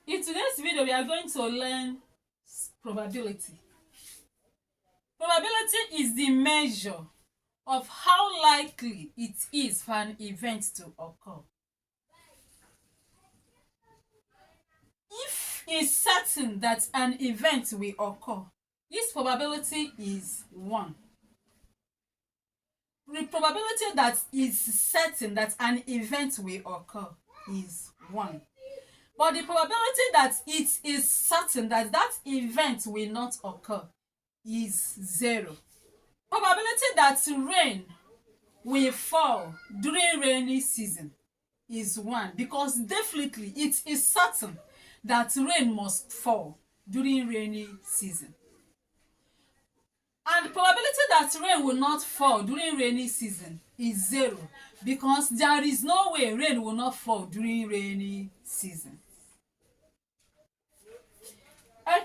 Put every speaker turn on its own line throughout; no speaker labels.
In today's video, we are going to learn probability. Probability is the measure of how likely it is for an event to occur. If it's certain that an event will occur, this probability is 1. The probability that is certain that an event will occur is 1. But the probability that it is certain that that event will not occur is 0. Probability that rain will fall during rainy season is 1, because definitely it is certain that rain must fall during rainy season. And the probability that rain will not fall during rainy season is 0, because there is no way rain will not fall during rainy season.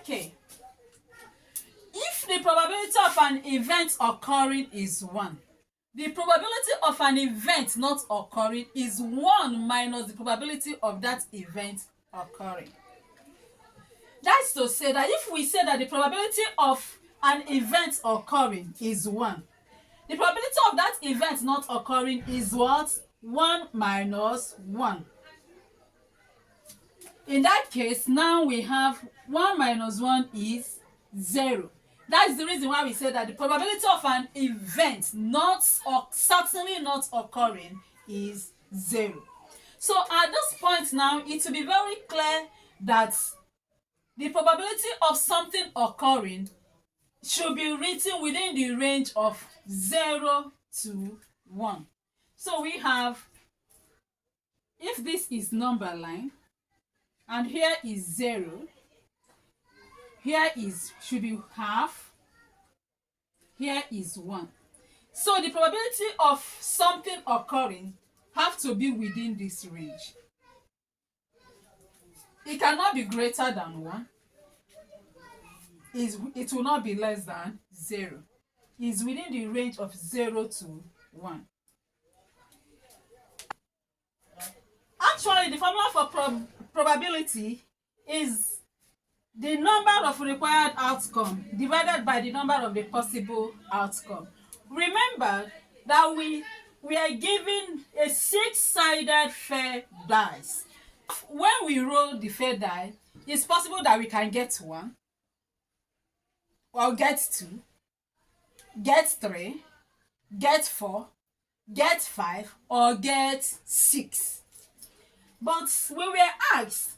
Okay. If the probability of an event occurring is 1, the probability of an event not occurring is 1 minus the probability of that event occurring. That's to say that if we say that the probability of an event occurring is 1, the probability of that event not occurring is what? 1 minus 1. In that case, now we have 1 minus 1 is 0. That's the reason why we say that the probability of an event certainly not occurring is 0. So at this point now, it will be very clear that the probability of something occurring should be written within the range of 0 to 1. So we have, if this is number line, and here is 0, here should be half, here is 1. So the probability of something occurring have to be within this range. It cannot be greater than 1. It will not be less than 0. It's within the range of 0 to 1. Actually, the formula for probability is the number of required outcome divided by the number of the possible outcome. Remember that we are given a 6-sided fair dice. When we roll the fair die, it's possible that we can get 1, or get 2, get 3, get 4, get 5, or get 6. But we were asked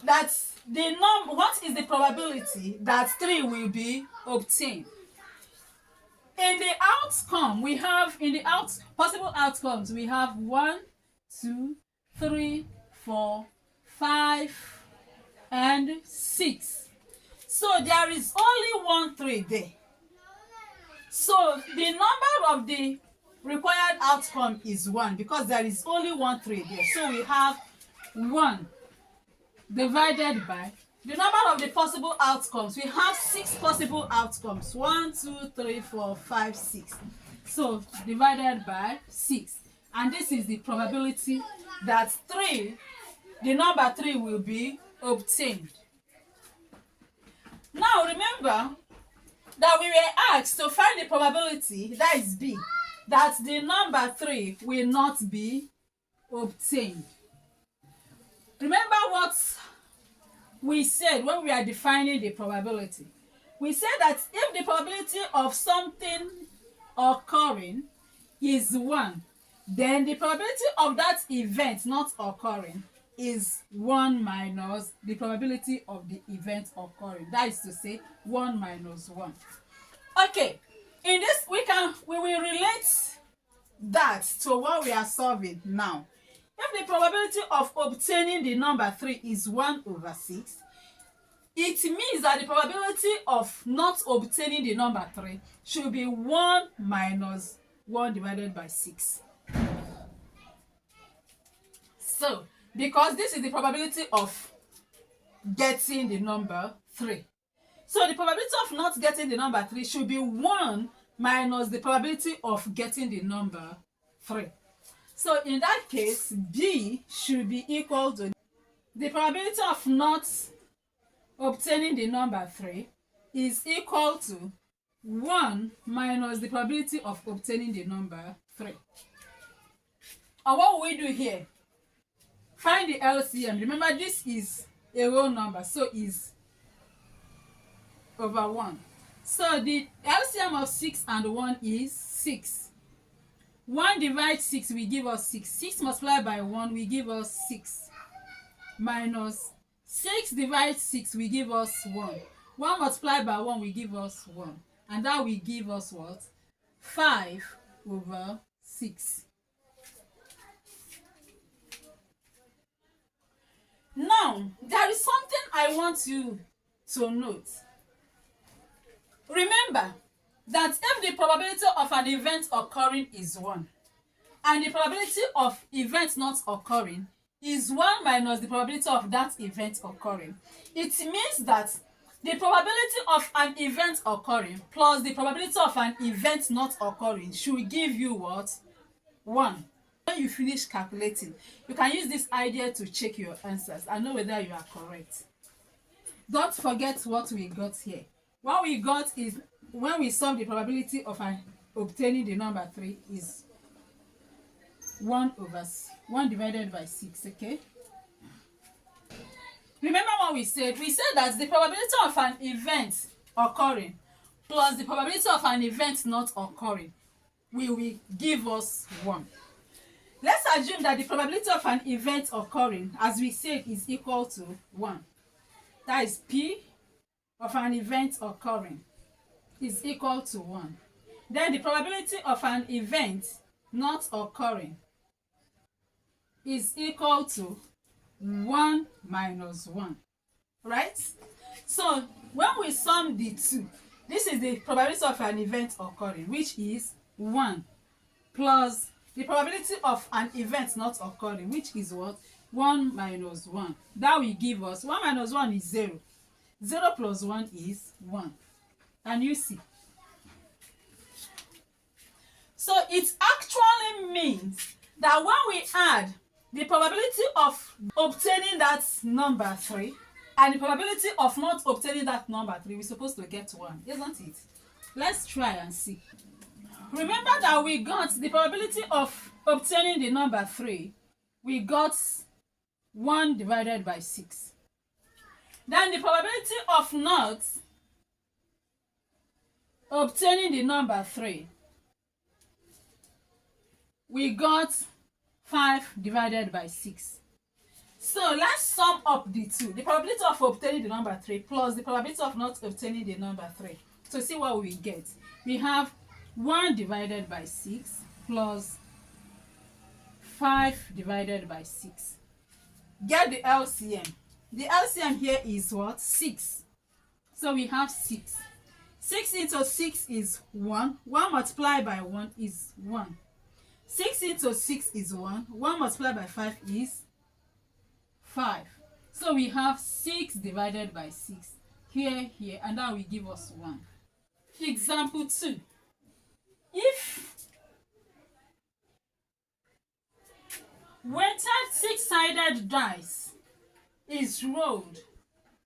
that what is the probability that 3 will be obtained? In the outcome, we have, possible outcomes, we have 1, 2, 3, 4, 5, and 6. So there is only 1 3 there. So the number of the required outcome is 1, because there is only 1 3 there. So we have 1 divided by the number of the possible outcomes. We have 6 possible outcomes. 1, 2, 3, 4, 5, 6. So divided by 6. And this is the probability that the number 3 will be obtained. Now remember that we were asked to find the probability, that is B, that the number 3 will not be obtained. Remember what we said when we are defining the probability. We said that if the probability of something occurring is 1, then the probability of that event not occurring is 1 minus the probability of the event occurring. That is to say, 1 minus 1. Okay, in this we will relate that to what we are solving now. If the probability of obtaining the number 3 is 1 over 6, it means that the probability of not obtaining the number 3 should be 1 minus 1 divided by 6. So, because this is the probability of getting the number 3. So the probability of not getting the number 3 should be 1 minus the probability of getting the number 3. So in that case, B should be equal to the probability of not obtaining the number 3 is equal to 1 minus the probability of obtaining the number 3. And what will we do here? Find the LCM. Remember, this is a whole number, so is over 1. So the LCM of 6 and 1 is 6. 1 divided 6 will give us 6. 6 multiplied by 1 will give us 6. Minus 6 divided 6 will give us 1. 1 multiplied by 1 will give us 1. And that will give us what? 5 over 6. Now, there is something I want you to note. Remember that if the probability of an event occurring is 1, and the probability of event not occurring is 1 minus the probability of that event occurring, it means that the probability of an event occurring plus the probability of an event not occurring should give you what? 1. When you finish calculating, you can use this idea to check your answers and know whether you are correct. Don't forget what we got here. What we got is, when we solve the probability of obtaining the number 3 is 1 divided by 6, okay? Remember what we said? We said that the probability of an event occurring plus the probability of an event not occurring will give us 1. Let's assume that the probability of an event occurring, as we said, is equal to 1. That is P of an event occurring is equal to 1. Then the probability of an event not occurring is equal to 1 minus 1. Right? So when we sum the two, this is the probability of an event occurring, which is 1, plus the probability of an event not occurring, which is what? 1 minus 1. That will give us 1 minus 1 is 0. 0 plus 1 is 1. Can you see? So it actually means that when we add the probability of obtaining that number 3 and the probability of not obtaining that number 3, we're supposed to get 1, isn't it? Let's try and see. Remember that we got the probability of obtaining the number 3, we got 1 divided by 6. Then the probability of not obtaining the number 3, we got 5 divided by 6. So let's sum up the two. The probability of obtaining the number 3 plus the probability of not obtaining the number 3. So see what we get. We have 1 divided by 6 plus 5 divided by 6. Get the LCM. The LCM here is what? 6. So we have 6. 6 into 6 is 1. 1 multiplied by 1 is 1. 6 into 6 is 1. 1 multiplied by 5 is 5. So we have 6 divided by 6. Here, and that will give us 1. Example 2. If weighted 6-sided dice is rolled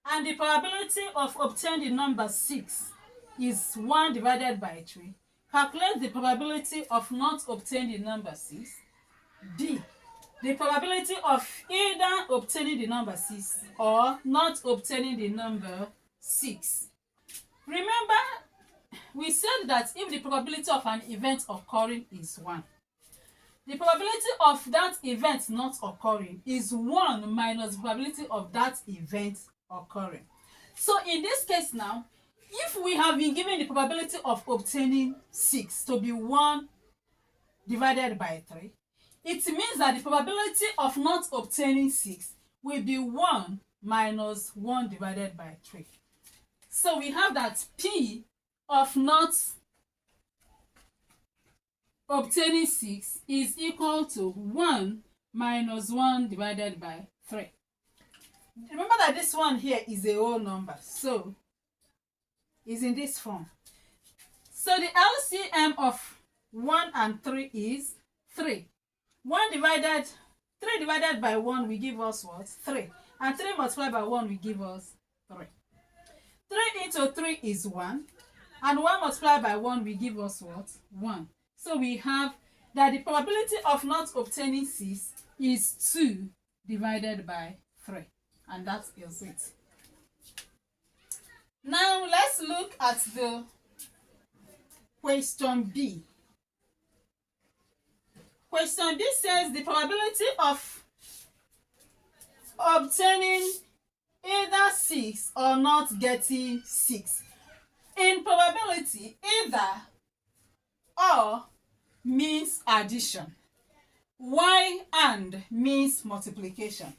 and the probability of obtaining the number 6 is 1 divided by 3, calculate the probability of not obtaining the number 6. D. The probability of either obtaining the number 6 or not obtaining the number 6. Remember, we said that if the probability of an event occurring is 1, the probability of that event not occurring is 1 minus the probability of that event occurring. So in this case now, if we have been given the probability of obtaining 6 to be 1 divided by 3, it means that the probability of not obtaining 6 will be 1 minus 1 divided by 3. So we have that P of not obtaining 6 is equal to 1 minus 1 divided by 3. Remember that this one here is a whole number, so it's in this form. So the LCM of 1 and 3 is 3. 1 divided 3 divided by 1 will give us what? 3. And 3 multiplied by 1 will give us 3. 3 into 3 is 1. And 1 multiplied by 1 will give us what? 1. So we have that the probability of not obtaining 6 is 2 divided by 3. And that is it. Now let's look at the question B. Question B says the probability of obtaining either 6 or not getting 6. In probability, either or means addition, while and means multiplication.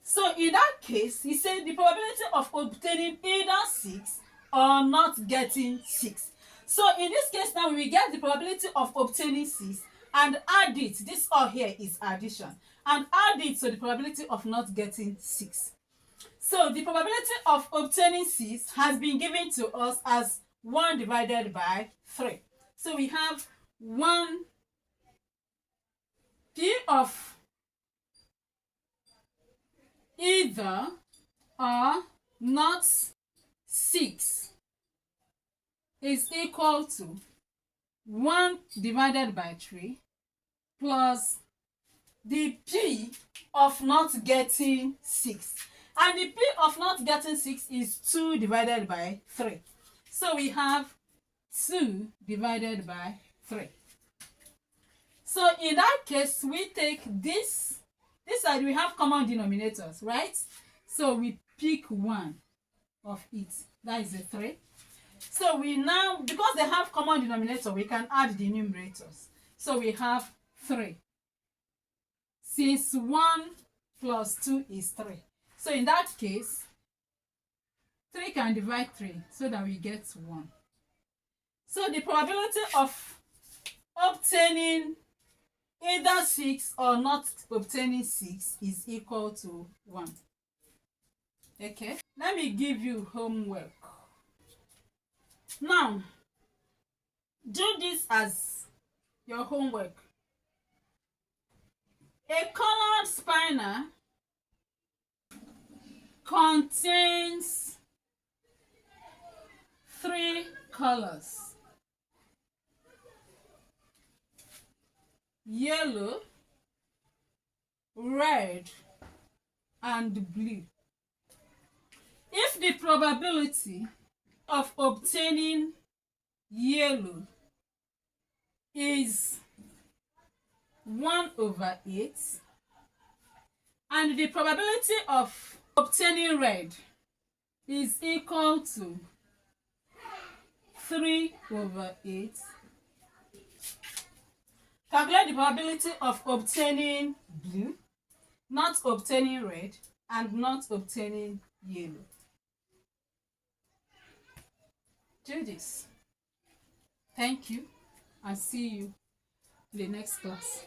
So in that case, he said the probability of obtaining either 6 or not getting 6. So in this case now, we get the probability of obtaining 6 and add it. This all here is addition. And add it to the probability of not getting 6. So the probability of obtaining 6 has been given to us as 1 divided by 3. So we have 1 P of either or not 6 is equal to 1 divided by 3 plus the P of not getting 6. And the P of not getting 6 is 2 divided by 3. So we have 2 divided by 3. So in that case, we take this side, we have common denominators, right? So we pick one of it. That is a 3. So we now, because they have common denominator, we can add the numerators. So we have 3. Since 1 plus 2 is 3. So in that case, 3 can divide 3 so that we get 1. So the probability of obtaining either 6 or not obtaining 6 is equal to 1. Okay, let me give you homework. Now, do this as your homework. A colored spinner contains 3 colors: yellow, red, and blue. If the probability of obtaining yellow is 1/8 and the probability of obtaining red is equal to 3/8, calculate the probability of obtaining blue, not obtaining red, and not obtaining yellow. Do this. Thank you, and see you in the next class.